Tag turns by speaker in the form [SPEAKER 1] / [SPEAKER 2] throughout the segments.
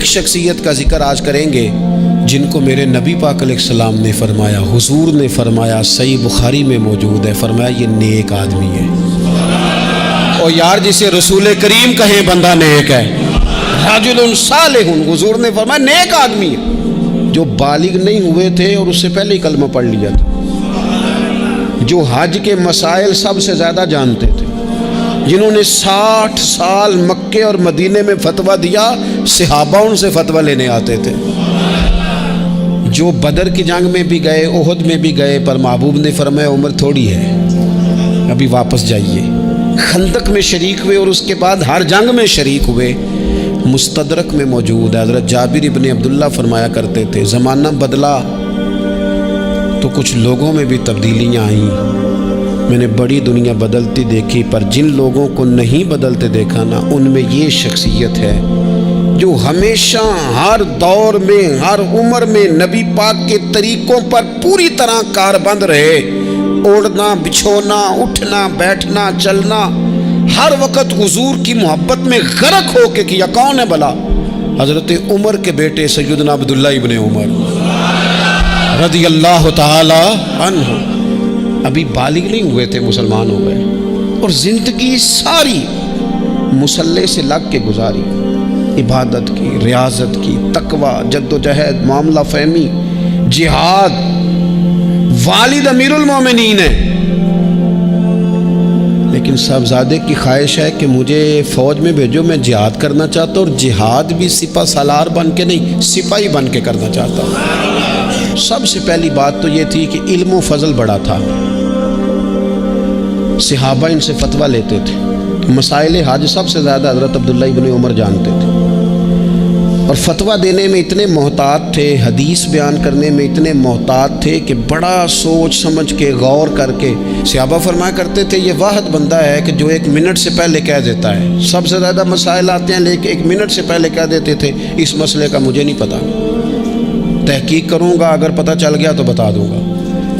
[SPEAKER 1] ایک شخصیت کا ذکر آج کریں گے جن کو میرے نبی پاک علیہ السلام نے فرمایا، حضور نے فرمایا، صحیح بخاری میں موجود ہے، فرمایا یہ نیک آدمی ہے۔ اور یار جسے رسول کریم کہیں بندہ نیک ہے، رجل صالح، حضور نے فرمایا نیک آدمی ہے، جو بالغ نہیں ہوئے تھے اور اس سے پہلے ہی کلمہ پڑھ لیا تھا، جو حج کے مسائل سب سے زیادہ جانتے تھے، جنہوں نے 60 سال مکے اور مدینے میں فتویٰ دیا، صحابہ ان سے فتویٰ لینے آتے تھے، جو بدر کی جنگ میں بھی گئے، احد میں بھی گئے، پر محبوب نے فرمایا عمر تھوڑی ہے، ابھی واپس جائیے۔ خندق میں شریک ہوئے اور اس کے بعد ہر جنگ میں شریک ہوئے۔ مستدرک میں موجود ہے، حضرت جابر ابن عبداللہ فرمایا کرتے تھے زمانہ بدلا تو کچھ لوگوں میں بھی تبدیلیاں آئیں، میں نے بڑی دنیا بدلتی دیکھی، پر جن لوگوں کو نہیں بدلتے دیکھا نا، ان میں یہ شخصیت ہے جو ہمیشہ ہر دور میں ہر عمر میں نبی پاک کے طریقوں پر پوری طرح کاربند رہے، اوڑھنا بچھونا اٹھنا بیٹھنا چلنا ہر وقت حضور کی محبت میں غرق ہو کے کیا۔ کون ہے بلا؟ حضرت عمر کے بیٹے سیدنا عبداللہ ابن عمر رضی اللہ تعالی عنہ، ابھی بالغ نہیں ہوئے تھے، مسلمان ہو گئے، اور زندگی ساری مصلے سے لگ کے گزاری، عبادت کی، ریاضت کی، تقوی، جد و جہد، معاملہ فہمی، جہاد۔ والد امیر المومنین ہے، لیکن صاحبزادے کی خواہش ہے کہ مجھے فوج میں بھیجو، میں جہاد کرنا چاہتا ہوں، اور جہاد بھی سپہ سالار بن کے نہیں، سپاہی بن کے کرنا چاہتا ہوں۔ سب سے پہلی بات تو یہ تھی کہ علم و فضل بڑا تھا، صحابہ ان سے فتویٰ لیتے تھے، مسائل حج سب سے زیادہ حضرت عبداللہ ابن عمر جانتے تھے، اور فتویٰ دینے میں اتنے محتاط تھے، حدیث بیان کرنے میں اتنے محتاط تھے کہ بڑا سوچ سمجھ کے غور کر کے صحابہ فرمایا کرتے تھے یہ واحد بندہ ہے کہ جو 1 منٹ سے پہلے کہہ دیتا ہے، سب سے زیادہ مسائل آتے ہیں لیکن 1 منٹ سے پہلے کہہ دیتے تھے اس مسئلے کا مجھے نہیں پتہ، تحقیق کروں گا، اگر پتہ چل گیا تو بتا دوں گا،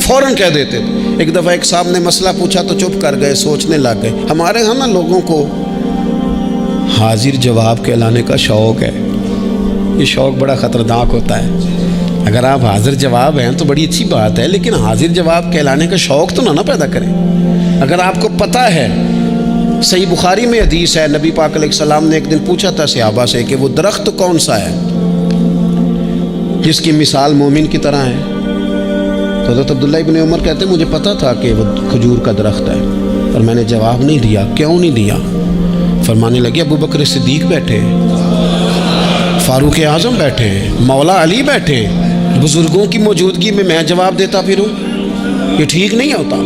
[SPEAKER 1] فوراً کہہ دیتے تھے۔ ایک دفعہ ایک صاحب نے مسئلہ پوچھا تو چپ کر گئے، سوچنے لگ گئے۔ ہمارے ہاں نا لوگوں کو حاضر جواب کہلانے کا شوق ہے، یہ شوق بڑا خطرناک ہوتا ہے۔ اگر آپ حاضر جواب ہیں تو بڑی اچھی بات ہے، لیکن حاضر جواب کہلانے کا شوق تو نہ پیدا کریں۔ اگر آپ کو پتہ ہے، صحیح بخاری میں حدیث ہے، نبی پاک علیہ السلام نے ایک دن پوچھا تھا صحابہ سے کہ وہ درخت کون سا ہے جس کی مثال مومن کی طرح ہے؟ تو حضرت عبداللہ ابن عمر کہتے ہیں مجھے پتہ تھا کہ وہ کھجور کا درخت ہے، پر میں نے جواب نہیں دیا۔ کیوں نہیں دیا؟ فرمانے لگے ابو بکر صدیق بیٹھے، فاروق اعظم بیٹھے، مولا علی بیٹھے، بزرگوں کی موجودگی میں جواب دیتا پھروں، یہ ٹھیک نہیں ہوتا،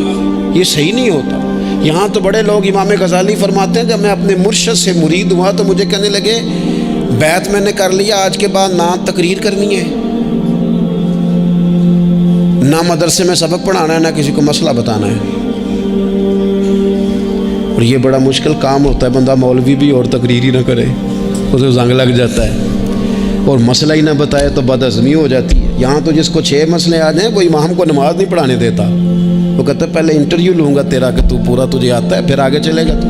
[SPEAKER 1] یہ صحیح نہیں ہوتا۔ یہاں تو بڑے لوگ، امام غزالی فرماتے ہیں جب میں اپنے مرشد سے مرید ہوا تو مجھے کہنے لگے بیعت میں نے کر لیا، آج کے بعد نہ تقریر کرنی ہے، نہ مدرسے میں سبق پڑھانا ہے، نہ کسی کو مسئلہ بتانا ہے۔ اور یہ بڑا مشکل کام ہوتا ہے، بندہ مولوی بھی اور تقریر ہی نہ کرے، اسے زنگ لگ جاتا ہے، اور مسئلہ ہی نہ بتائے تو بد ہضمی ہو جاتی ہے۔ یہاں تو جس کو 6 مسئلے آ جائیں وہ امام کو نماز نہیں پڑھانے دیتا، وہ کہتا ہے پہلے انٹرویو لوں گا تیرا کہ تو پورا تجھے آتا ہے پھر آگے چلے گا تو۔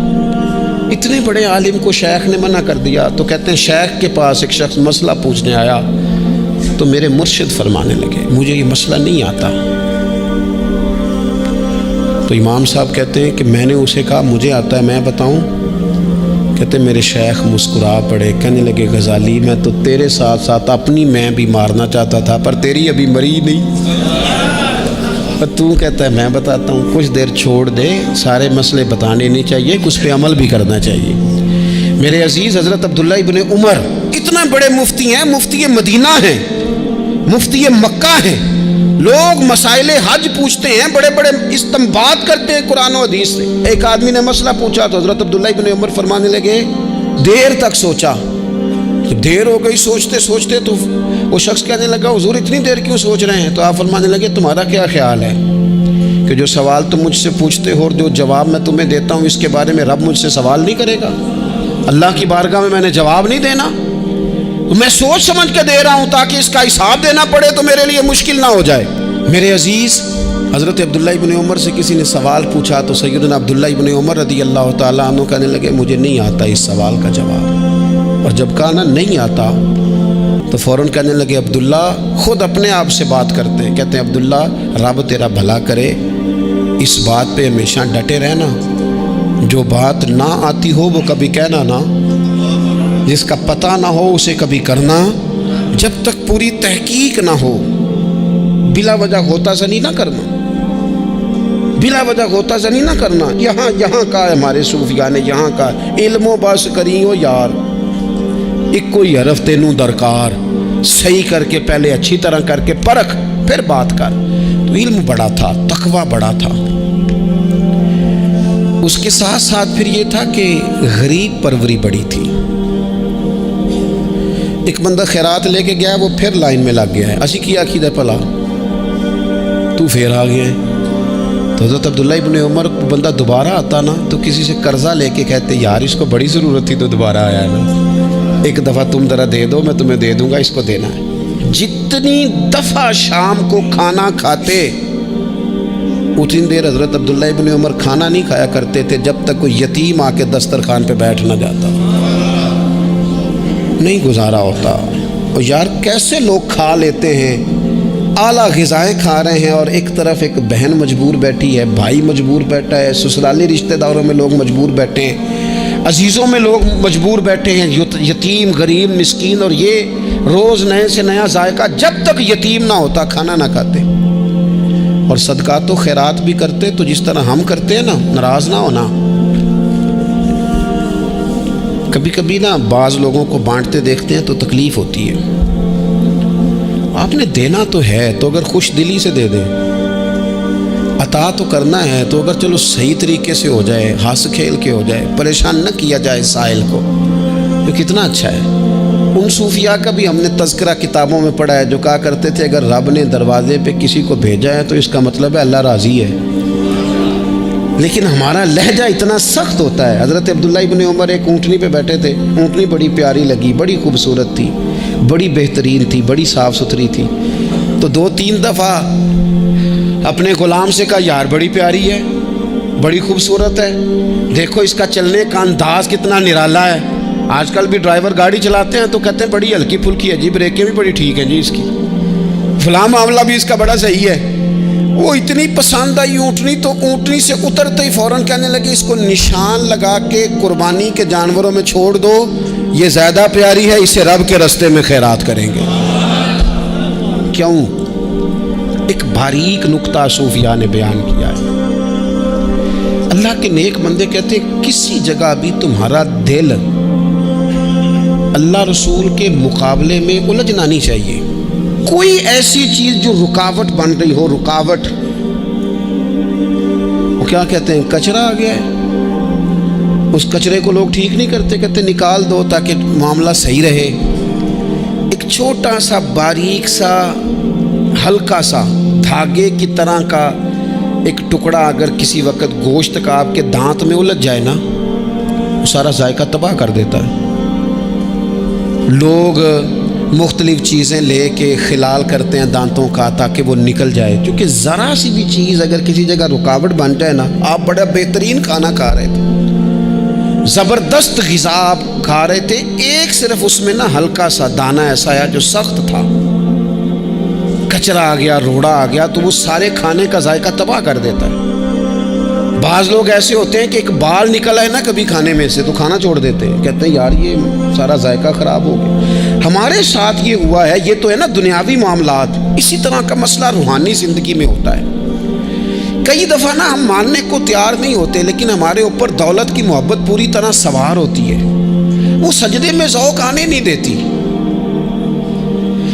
[SPEAKER 1] اتنے بڑے عالم کو شیخ نے منع کر دیا، تو کہتے ہیں شیخ کے پاس ایک شخص مسئلہ پوچھنے آیا تو میرے مرشد فرمانے لگے مجھے یہ مسئلہ نہیں آتا۔ تو امام صاحب کہتے ہیں کہ میں نے اسے کہا مجھے آتا ہے، میں بتاؤں؟ کہتے میرے شیخ مسکرا پڑے، کہنے لگے غزالی میں تو تیرے ساتھ ساتھ اپنی میں بھی مارنا چاہتا تھا، پر تیری ابھی مری نہیں، پر تو کہتا ہے میں بتاتا ہوں۔ کچھ دیر چھوڑ دے، سارے مسئلے بتانے نہیں چاہیے، کچھ پہ عمل بھی کرنا چاہیے۔ میرے عزیز حضرت عبداللہ ابن عمر اتنا بڑے مفتی ہیں، مفتی مدینہ ہیں، مفتی مکہ ہیں، لوگ مسائل حج پوچھتے ہیں، بڑے بڑے استنباط کرتے ہیں قرآن و حدیث سے۔ ایک آدمی نے مسئلہ پوچھا تو حضرت عبداللہ ابن عمر فرمانے لگے دیر تک سوچا، دیر ہو گئی سوچتے سوچتے، تو وہ شخص کہنے لگا حضور اتنی دیر کیوں سوچ رہے ہیں؟ تو آپ فرمانے لگے تمہارا کیا خیال ہے کہ جو سوال تم مجھ سے پوچھتے ہو اور جو جواب میں تمہیں دیتا ہوں اس کے بارے میں رب مجھ سے سوال نہیں کرے گا؟ اللہ کی بارگاہ میں نے جواب نہیں دینا، میں سوچ سمجھ کے دے رہا ہوں تاکہ اس کا حساب دینا پڑے تو میرے لیے مشکل نہ ہو جائے۔ میرے عزیز حضرت عبداللہ ابن عمر سے کسی نے سوال پوچھا تو سیدنا عبداللہ ابن عمر رضی اللہ تعالیٰ عنہ کہنے لگے مجھے نہیں آتا اس سوال کا جواب، اور جب کہا نا نہیں آتا تو فوراً کہنے لگے عبداللہ، خود اپنے آپ سے بات کرتے ہیں، کہتے ہیں عبداللہ رب تیرا بھلا کرے، اس بات پہ ہمیشہ ڈٹے رہنا، جو بات نہ آتی ہو وہ کبھی کہنا نہ، جس کا پتہ نہ ہو اسے کبھی کرنا، جب تک پوری تحقیق نہ ہو بلا وجہ غوطہ زنی نہ کرنا، بلا وجہ غوطہ زنی نہ کرنا۔ یہاں کا ہے ہمارے صوفیاء نے، یہاں کا علم و بس کری ہو یار، ایک کوئی حرف تینوں درکار، صحیح کر کے پہلے اچھی طرح کر کے پرکھ پھر بات کر۔ تو علم بڑا تھا، تقوی بڑا تھا، اس کے ساتھ ساتھ پھر یہ تھا کہ غریب پروری بڑی تھی۔ ایک بندہ خیرات لے کے گیا، وہ پھر لائن میں لگ گیا ہے، اسی کیا عقیدہ پلا تو پھر آ گیا ہے۔ تو حضرت عبداللہ ابن عمر کو بندہ دوبارہ آتا نا تو کسی سے قرضہ لے کے کہتے یار اس کو بڑی ضرورت تھی تو دوبارہ آیا ہے نا، ایک دفعہ تم ذرا دے دو، میں تمہیں دے دوں گا، اس کو دینا ہے۔ جتنی دفعہ شام کو کھانا کھاتے اتنی دیر حضرت عبداللہ ابن عمر کھانا نہیں کھایا کرتے تھے جب تک کوئی یتیم آ کے دسترخوان پہ بیٹھ نہ جاتا، نہیں گزارا ہوتا۔ اور یار کیسے لوگ کھا لیتے ہیں، اعلیٰ غذائیں کھا رہے ہیں، اور ایک طرف ایک بہن مجبور بیٹھی ہے، بھائی مجبور بیٹھا ہے، سسرالی رشتہ داروں میں لوگ مجبور بیٹھے ہیں، عزیزوں میں لوگ مجبور بیٹھے ہیں، یتیم غریب مسکین، اور یہ روز نئے سے نیا ذائقہ، جب تک یتیم نہ ہوتا کھانا نہ کھاتے۔ اور صدقات و خیرات بھی کرتے تو جس طرح ہم کرتے ہیں نا، ناراض نہ ہونا۔ کبھی کبھی نا بعض لوگوں کو بانٹتے دیکھتے ہیں تو تکلیف ہوتی ہے، آپ نے دینا تو ہے تو اگر خوش دلی سے دے دیں، عطا تو کرنا ہے تو اگر چلو صحیح طریقے سے ہو جائے، ہنس کھیل کے ہو جائے، پریشان نہ کیا جائے سائل کو، تو کتنا اچھا ہے۔ ان صوفیاء کا بھی ہم نے تذکرہ کتابوں میں پڑھا ہے جو کہا کرتے تھے اگر رب نے دروازے پہ کسی کو بھیجا ہے تو اس کا مطلب ہے اللہ راضی ہے، لیکن ہمارا لہجہ اتنا سخت ہوتا ہے۔ حضرت عبداللہ ابن عمر ایک اونٹنی پہ بیٹھے تھے، اونٹنی بڑی پیاری لگی، بڑی خوبصورت تھی، بڑی بہترین تھی، بڑی صاف ستھری تھی، تو 2-3 دفعہ اپنے غلام سے کہا یار بڑی پیاری ہے، بڑی خوبصورت ہے، دیکھو اس کا چلنے کا انداز کتنا نرالا ہے۔ آج کل بھی ڈرائیور گاڑی چلاتے ہیں تو کہتے ہیں بڑی ہلکی پھلکی ہے جی، بریکیں بھی بڑی ٹھیک ہیں جی اس کی، فلاں معاملہ بھی اس کا بڑا صحیح ہے۔ وہ اتنی پسند آئی اونٹنی تو اونٹنی سے اترتے ہی فوراً کہنے لگے اس کو نشان لگا کے قربانی کے جانوروں میں چھوڑ دو، یہ زیادہ پیاری ہے، اسے رب کے رستے میں خیرات کریں گے۔ کیوں؟ ایک باریک نکتہ صوفیاء نے بیان کیا ہے۔ اللہ کے نیک بندے کہتے ہیں کسی جگہ بھی تمہارا دل اللہ رسول کے مقابلے میں الجھنا نہیں چاہیے۔ کوئی ایسی چیز جو رکاوٹ بن رہی ہو، رکاوٹ، وہ کیا کہتے ہیں کچرا آ گیا ہے، اس کچرے کو لوگ ٹھیک نہیں کرتے، کہتے نکال دو تاکہ معاملہ صحیح رہے۔ ایک چھوٹا سا باریک سا ہلکا سا دھاگے کی طرح کا ایک ٹکڑا اگر کسی وقت گوشت کا آپ کے دانت میں الجھ جائے نا، وہ سارا ذائقہ تباہ کر دیتا ہے۔ لوگ مختلف چیزیں لے کے خلال کرتے ہیں دانتوں کا تاکہ وہ نکل جائے، کیونکہ ذرا سی بھی چیز اگر کسی جگہ رکاوٹ بن جائے نا، آپ بڑا بہترین کھانا کھا رہے تھے، زبردست غذا آپ کھا رہے تھے، ایک صرف اس میں نا ہلکا سا دانہ ایسا ہے جو سخت تھا، کچرا آ گیا، روڑا آ گیا، تو وہ سارے کھانے کا ذائقہ تباہ کر دیتا ہے۔ بعض لوگ ایسے ہوتے ہیں کہ ایک بال نکل آئے نا کبھی کھانے میں سے تو کھانا چھوڑ دیتے ہیں، کہتے ہیں یار یہ سارا ذائقہ خراب ہو گیا۔ ہمارے ساتھ یہ ہوا ہے، یہ تو ہے نا دنیاوی معاملات، اسی طرح کا مسئلہ روحانی زندگی میں ہوتا ہے۔ کئی دفعہ نا ہم ماننے کو تیار نہیں ہوتے، لیکن ہمارے اوپر دولت کی محبت پوری طرح سوار ہوتی ہے، وہ سجدے میں ذوق آنے نہیں دیتی۔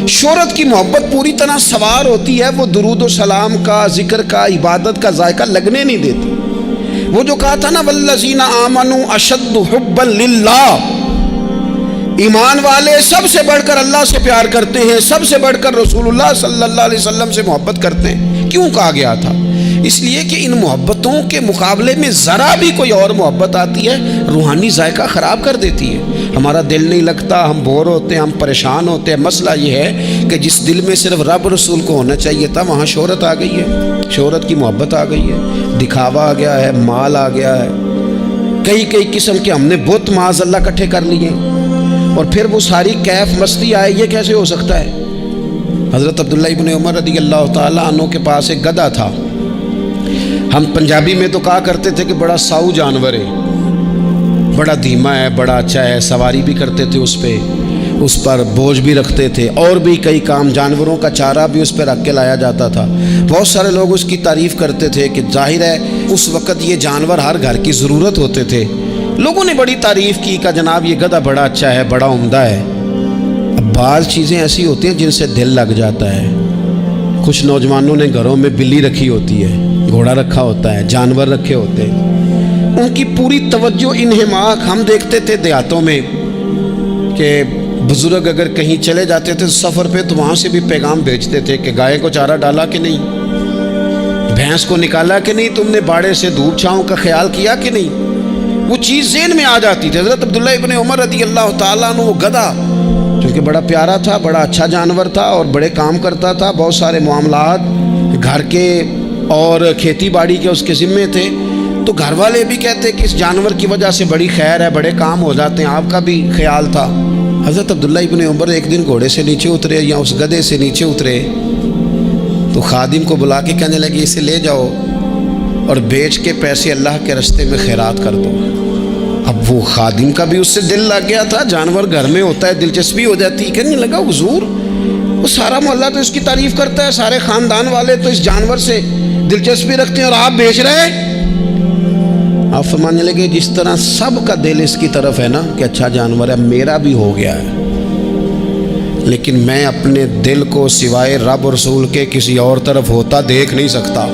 [SPEAKER 1] شہرت کی محبت پوری طرح سوار ہوتی ہے، وہ درود و سلام کا، ذکر کا، عبادت کا ذائقہ لگنے نہیں دیتی۔ وہ جو کہا تھا نا والذین آمنوا اشد حبا للہ، ایمان والے سب سے بڑھ کر اللہ سے پیار کرتے ہیں، سب سے بڑھ کر رسول اللہ صلی اللہ علیہ وسلم سے محبت کرتے ہیں۔ کیوں کہا گیا تھا؟ اس لیے کہ ان محبتوں کے مقابلے میں ذرا بھی کوئی اور محبت آتی ہے روحانی ذائقہ خراب کر دیتی ہے، ہمارا دل نہیں لگتا، ہم بور ہوتے ہیں، ہم پریشان ہوتے ہیں۔ مسئلہ یہ ہے کہ جس دل میں صرف رب رسول کو ہونا چاہیے تھا وہاں شہرت آ گئی ہے، شہرت کی محبت آ گئی ہے، دکھاوا آ گیا ہے، مال آ گیا ہے، کئی قسم کے ہم نے بت معاذ اللہ اکٹھے کر لیے، اور پھر وہ ساری کیف مستی آئے، یہ کیسے ہو سکتا ہے؟ حضرت عبداللہ ابن عمر رضی اللہ تعالیٰ عنہ کے پاس ایک گدھا تھا. ہم پنجابی میں تو کہا کرتے تھے کہ بڑا ساؤ جانور ہے، بڑا دھیما ہے، بڑا اچھا ہے، سواری بھی کرتے تھے اس پہ، اس پر بوجھ بھی رکھتے تھے، اور بھی کئی کام، جانوروں کا چارہ بھی اس پہ رکھ کے لایا جاتا تھا. بہت سارے لوگ اس کی تعریف کرتے تھے کہ ظاہر ہے اس وقت یہ جانور ہر گھر کی ضرورت ہوتے تھے. لوگوں نے بڑی تعریف کی کہ جناب یہ گدھا بڑا اچھا ہے، بڑا عمدہ ہے. اب بعض چیزیں ایسی ہوتی ہیں جن سے دل لگ جاتا ہے. کچھ نوجوانوں نے گھروں میں بلی رکھی ہوتی ہے، گھوڑا رکھا ہوتا ہے، جانور رکھے ہوتے ہیں، ان کی پوری توجہ انہماک. ہم دیکھتے تھے دیہاتوں میں کہ بزرگ اگر کہیں چلے جاتے تھے سفر پہ تو وہاں سے بھی پیغام بھیجتے تھے کہ گائے کو چارہ ڈالا کہ نہیں، بھینس کو نکالا کہ نہیں، تم نے باڑے سے دھوپ چھاؤں کا خیال کیا کہ نہیں. وہ چیز ذہن میں آ جاتی تھی. حضرت عبداللہ ابن عمر رضی اللہ تعالیٰ عنہ وہ گدھا کیونکہ بڑا پیارا تھا، بڑا اچھا جانور تھا اور بڑے کام کرتا تھا، بہت سارے معاملات گھر کے اور کھیتی باڑی کے اس کے ذمے تھے، تو گھر والے بھی کہتے کہ اس جانور کی وجہ سے بڑی خیر ہے، بڑے کام ہو جاتے ہیں. آپ کا بھی خیال تھا. حضرت عبداللہ ابن عمر ایک دن گھوڑے سے نیچے اترے یا اس گدھے سے نیچے اترے تو خادم کو بلا کے کہنے لگے اسے لے جاؤ اور بیچ کے پیسے اللہ کے راستے میں خیرات کر دو. اب وہ خادم کا بھی اس سے دل لگ گیا تھا، جانور گھر میں ہوتا ہے دلچسپی ہو جاتی. کہنے لگا حضور وہ سارا محلہ تو اس کی تعریف کرتا ہے، سارے خاندان والے تو اس جانور سے دلچسپی رکھتے ہیں اور آپ بیچ رہے ہیں. آپ فرمانے لگے جس طرح سب کا دل اس کی طرف ہے نا کہ اچھا جانور ہے، میرا بھی ہو گیا ہے، لیکن میں اپنے دل کو سوائے رب اور رسول کے کسی اور طرف ہوتا دیکھ نہیں سکتا.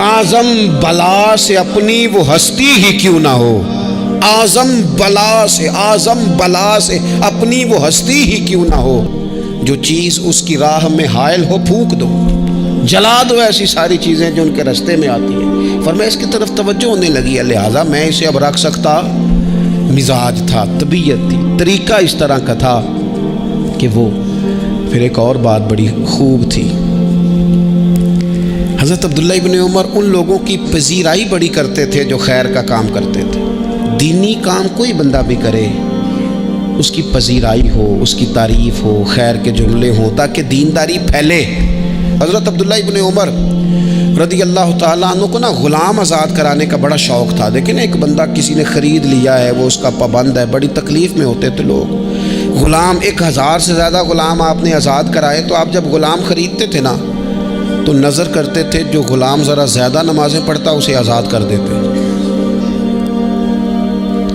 [SPEAKER 1] اعظم بلا سے اپنی وہ ہستی ہی کیوں نہ ہو، اعظم بلا سے اپنی وہ ہستی ہی کیوں نہ ہو، جو چیز اس کی راہ میں حائل ہو پھونک دو، جلا دو ایسی ساری چیزیں جو ان کے راستے میں آتی ہیں. فرمایا اس کی طرف توجہ ہونے لگی ہے، لہٰذا میں اسے اب رکھ سکتا. مزاج تھا، طبیعت تھی، طریقہ اس طرح کا تھا کہ وہ. پھر ایک اور بات بڑی خوب تھی، حضرت عبداللہ ابن عمر ان لوگوں کی پذیرائی بڑی کرتے تھے جو خیر کا کام کرتے تھے. دینی کام کوئی بندہ بھی کرے اس کی پذیرائی ہو، اس کی تعریف ہو، خیر کے جملے ہوں تاکہ دینداری پھیلے. حضرت عبداللہ ابن عمر رضی اللہ تعالیٰ عنہ کو نا غلام آزاد کرانے کا بڑا شوق تھا. دیکھیں ایک بندہ کسی نے خرید لیا ہے، وہ اس کا پابند ہے، بڑی تکلیف میں ہوتے تھے لوگ. غلام 1000 سے زیادہ غلام آپ نے آزاد کرائے تو آپ جب غلام خریدتے تھے نا تو نظر کرتے تھے جو غلام ذرا زیادہ نمازیں پڑھتا اسے آزاد کر دیتے.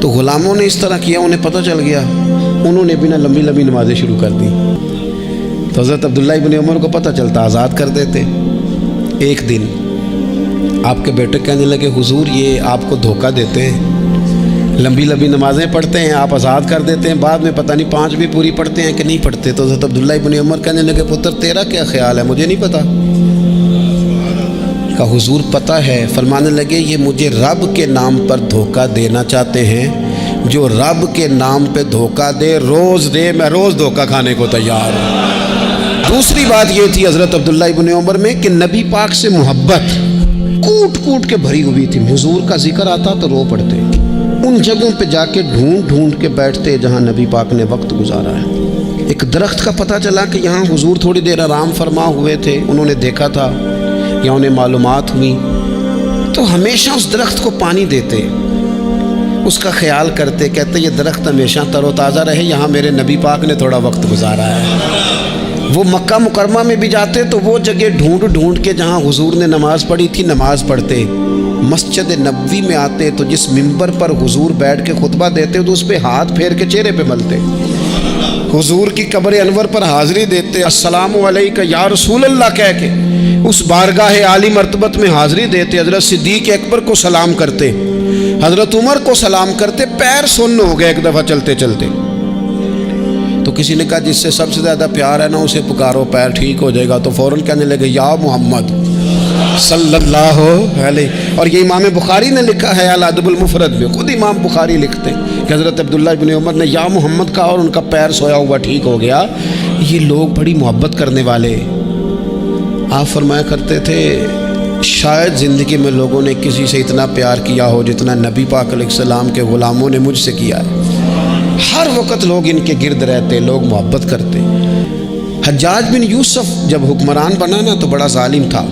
[SPEAKER 1] تو غلاموں نے اس طرح کیا، انہیں پتہ چل گیا، انہوں نے بھی نا لمبی لمبی نمازیں شروع کر دی. تو حضرت عبداللہ ابن عمر کو پتہ چلتا، آزاد کر دیتے. ایک دن آپ کے بیٹے کہنے لگے حضور یہ آپ کو دھوکہ دیتے ہیں، لمبی لمبی نمازیں پڑھتے ہیں، آپ آزاد کر دیتے ہیں، بعد میں پتہ نہیں 5 بھی پوری پڑھتے ہیں کہ نہیں پڑھتے. تو حضرت عبداللہ ابن عمر کہنے لگے پتر تیرا کیا خیال ہے، مجھے نہیں پتہ. کہا حضور پتہ ہے. فرمانے لگے یہ مجھے رب کے نام پر دھوکہ دینا چاہتے ہیں، جو رب کے نام پہ دھوکہ دے روز دے، میں روز دھوکہ کھانے کو تیار ہوں. دوسری بات یہ تھی حضرت عبداللہ ابن عمر میں کہ نبی پاک سے محبت کوٹ کوٹ کے بھری ہوئی تھی. حضور کا ذکر آتا تو رو پڑتے، ان جگہوں پہ جا کے ڈھونڈ ڈھونڈ کے بیٹھتے جہاں نبی پاک نے وقت گزارا ہے. ایک درخت کا پتہ چلا کہ یہاں حضور تھوڑی دیر آرام فرما ہوئے تھے، انہوں نے دیکھا تھا یا انہیں معلومات ہوئی تو ہمیشہ اس درخت کو پانی دیتے، اس کا خیال کرتے، کہتے یہ درخت ہمیشہ تر و تازہ رہے، یہاں میرے نبی پاک نے تھوڑا وقت گزارا ہے. وہ مکہ مکرمہ میں بھی جاتے تو وہ جگہ ڈھونڈ ڈھونڈ کے جہاں حضور نے نماز پڑھی تھی نماز پڑھتے. مسجد نبوی میں آتے تو جس ممبر پر حضور بیٹھ کے خطبہ دیتے تو اس پہ ہاتھ پھیر کے چہرے پہ ملتے. حضور کی قبر انور پر حاضری دیتے، السلام علیکہ یا رسول اللہ کہہ کے اس بارگاہ عالی مرتبت میں حاضری دیتے. حضرت صدیق اکبر کو سلام کرتے، حضرت عمر کو سلام کرتے. پیر سن ہو گئے ایک دفعہ چلتے چلتے تو کسی نے کہا جس سے سب سے زیادہ پیار ہے نا اسے پکارو، پیر ٹھیک ہو جائے گا. تو فوراً کہنے لگے یا محمد صلی اللہ علیہ. اور یہ امام بخاری نے لکھا ہے الادب المفرد میں، خود امام بخاری لکھتے ہیں کہ حضرت عبداللہ ابن عمر نے یا محمد کہا اور ان کا پیر سویا ہوا ٹھیک ہو گیا. یہ لوگ بڑی محبت کرنے والے. آپ فرمایا کرتے تھے شاید زندگی میں لوگوں نے کسی سے اتنا پیار کیا ہو جتنا نبی پاک علیہ السلام کے غلاموں نے مجھ سے کیا ہے. ہر وقت لوگ ان کے گرد رہتے، لوگ محبت کرتے۔ حجاج بن یوسف جب حکمران بنا نا تو بڑا ظالم تھا،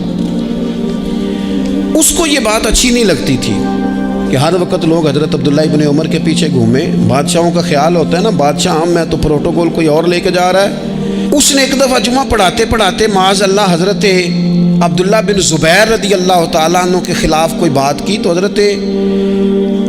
[SPEAKER 1] اس کو یہ بات اچھی نہیں لگتی تھی کہ ہر وقت لوگ حضرت عبداللہ ابن عمر کے پیچھے گھومیں۔ بادشاہوں کا خیال ہوتا ہے نا، بادشاہ ہم میں تو پروٹوکول کوئی اور لے کے جا رہا ہے۔ اس نے ایک دفعہ جمعہ پڑھاتے پڑھاتے معاذ اللہ حضرت عبداللہ بن زبیر رضی اللہ تعالیٰ عنہ کے خلاف کوئی بات کی، تو حضرت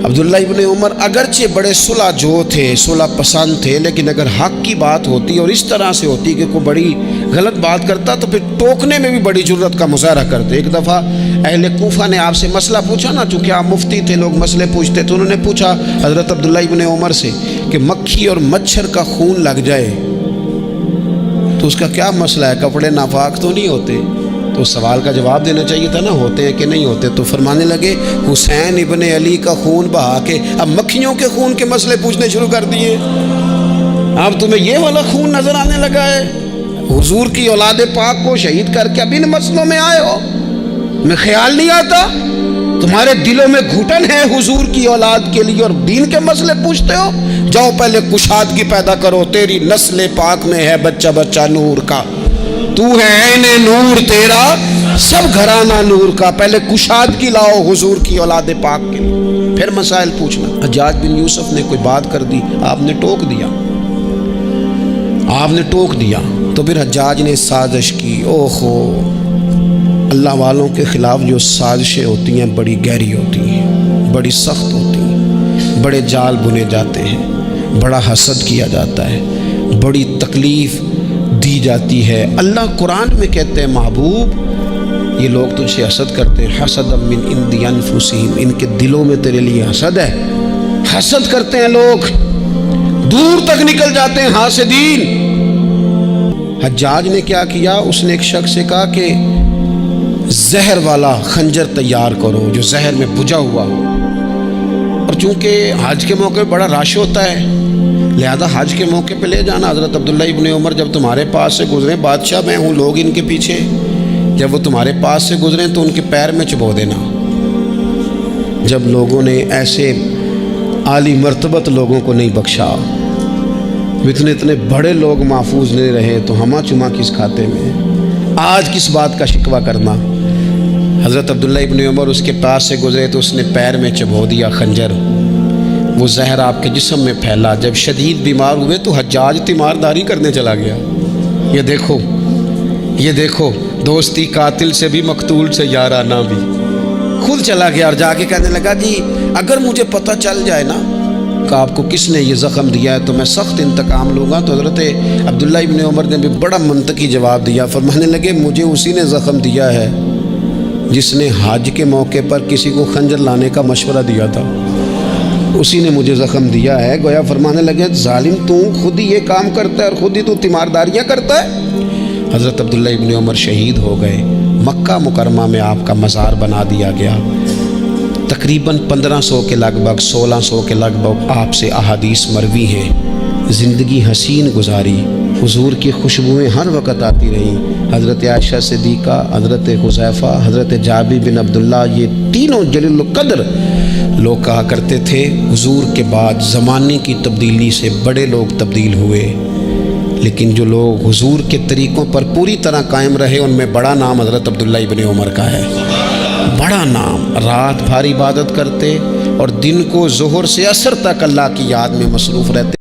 [SPEAKER 1] عبداللہ ابن عمر اگرچہ بڑے صلح جو تھے، صلح پسند تھے، لیکن اگر حق کی بات ہوتی اور اس طرح سے ہوتی کہ کوئی بڑی غلط بات کرتا تو پھر ٹوکنے میں بھی بڑی جرت کا مظاہرہ کرتے۔ ایک دفعہ اہل کوفہ نے آپ سے مسئلہ پوچھا نا، چونکہ آپ مفتی تھے، لوگ مسئلے پوچھتے، تو انہوں نے پوچھا حضرت عبداللہ ابن عمر سے کہ مکھی اور مچھر کا خون لگ جائے تو اس کا کیا مسئلہ ہے، کپڑے ناپاک تو نہیں ہوتے؟ تو سوال کا جواب دینا چاہیے تھا نا، ہوتے ہیں کہ نہیں ہوتے؟ تو فرمانے لگے حسین ابن علی کا خون بہا کے اب مکھیوں کے خون کے مسئلے پوچھنے شروع کر دیے۔ اب تمہیں یہ والا خون نظر آنے لگا ہے؟ حضور کی اولاد پاک کو شہید کر کے اب ان مسئلوں میں آئے ہو؟ میں خیال نہیں آتا تمہارے دلوں میں گھٹن ہے حضور کی اولاد کے لیے اور دین کے مسئلے پوچھتے ہو؟ جاؤ پہلے کشادگی پیدا کرو، تیری نسل پاک میں ہے بچہ بچہ نور کا، تو ہے عین نور تیرا سب گھرانہ نور کا، پہلے کشادگی لاؤ حضور کی اولاد پاک کے لیے، پھر مسائل پوچھنا۔ حجاج بن یوسف نے کوئی بات کر دی، آپ نے ٹوک دیا، آپ نے ٹوک دیا، تو پھر حجاج نے سازش کی۔ اوہو، اللہ والوں کے خلاف جو سازشیں ہوتی ہیں بڑی گہری ہوتی ہیں، بڑی سخت ہوتی ہیں، بڑے جال بنے جاتے ہیں، بڑا حسد کیا جاتا ہے، بڑی تکلیف دی جاتی ہے۔ اللہ قرآن میں کہتے ہیں محبوب یہ لوگ تجھ سے حسد کرتے ہیں، حسد من عند انفسہم، ان کے دلوں میں تیرے لیے حسد ہے، حسد کرتے ہیں لوگ، دور تک نکل جاتے ہیں حاسدین۔ حجاج نے کیا کیا؟ اس نے ایک شخص سے کہا کہ زہر والا خنجر تیار کرو جو زہر میں بجھا ہوا ہو، اور چونکہ حج کے موقع پہ بڑا رش ہوتا ہے لہذا حج کے موقع پہ لے جانا۔ حضرت عبداللہ ابن عمر جب تمہارے پاس سے گزریں، بادشاہ میں ہوں، لوگ ان کے پیچھے، جب وہ تمہارے پاس سے گزریں تو ان کے پیر میں چبو دینا۔ جب لوگوں نے ایسے عالی مرتبت لوگوں کو نہیں بخشا، اتنے بڑے لوگ محفوظ نہیں رہے، تو ہمہ چما کس کھاتے میں؟ آج کس بات کا شکوہ کرنا؟ حضرت عبداللہ ابن عمر اس کے پاس سے گزرے تو اس نے پیر میں چبو دیا خنجر، وہ زہر آپ کے جسم میں پھیلا۔ جب شدید بیمار ہوئے تو حجاج تیمارداری کرنے چلا گیا۔ یہ دیکھو، یہ دیکھو، دوستی قاتل سے بھی مقتول سے یارانہ بھی، خود چلا گیا اور جا کے کہنے لگا جی اگر مجھے پتہ چل جائے نا کہ آپ کو کس نے یہ زخم دیا ہے تو میں سخت انتقام لوں گا۔ تو حضرت عبداللہ ابن عمر نے بھی بڑا منطقی جواب دیا، فرمانے لگے مجھے اسی نے زخم دیا ہے جس نے حج کے موقع پر کسی کو خنجر لانے کا مشورہ دیا تھا، اسی نے مجھے زخم دیا ہے۔ گویا فرمانے لگے ظالم تو خود ہی یہ کام کرتا ہے اور خود ہی تو تیمارداریاں کرتا ہے۔ حضرت عبداللہ ابن عمر شہید ہو گئے، مکہ مکرمہ میں آپ کا مزار بنا دیا گیا۔ تقریباً 1500 کے لگ بھگ 1600 کے لگ بھگ آپ سے احادیث مروی ہیں۔ زندگی حسین گزاری، حضور کی خوشبوئیں ہر وقت آتی رہیں۔ حضرت عائشہ صدیقہ، حضرت حذیفہ، حضرت جابر بن عبداللہ، یہ تینوں جلیل القدر لوگ کہا کرتے تھے حضور کے بعد زمانے کی تبدیلی سے بڑے لوگ تبدیل ہوئے، لیکن جو لوگ حضور کے طریقوں پر پوری طرح قائم رہے ان میں بڑا نام حضرت عبداللہ ابن عمر کا ہے، بڑا نام۔ رات بھر عبادت کرتے اور دن کو ظہر سے عصر تک اللہ کی یاد میں مصروف رہتے۔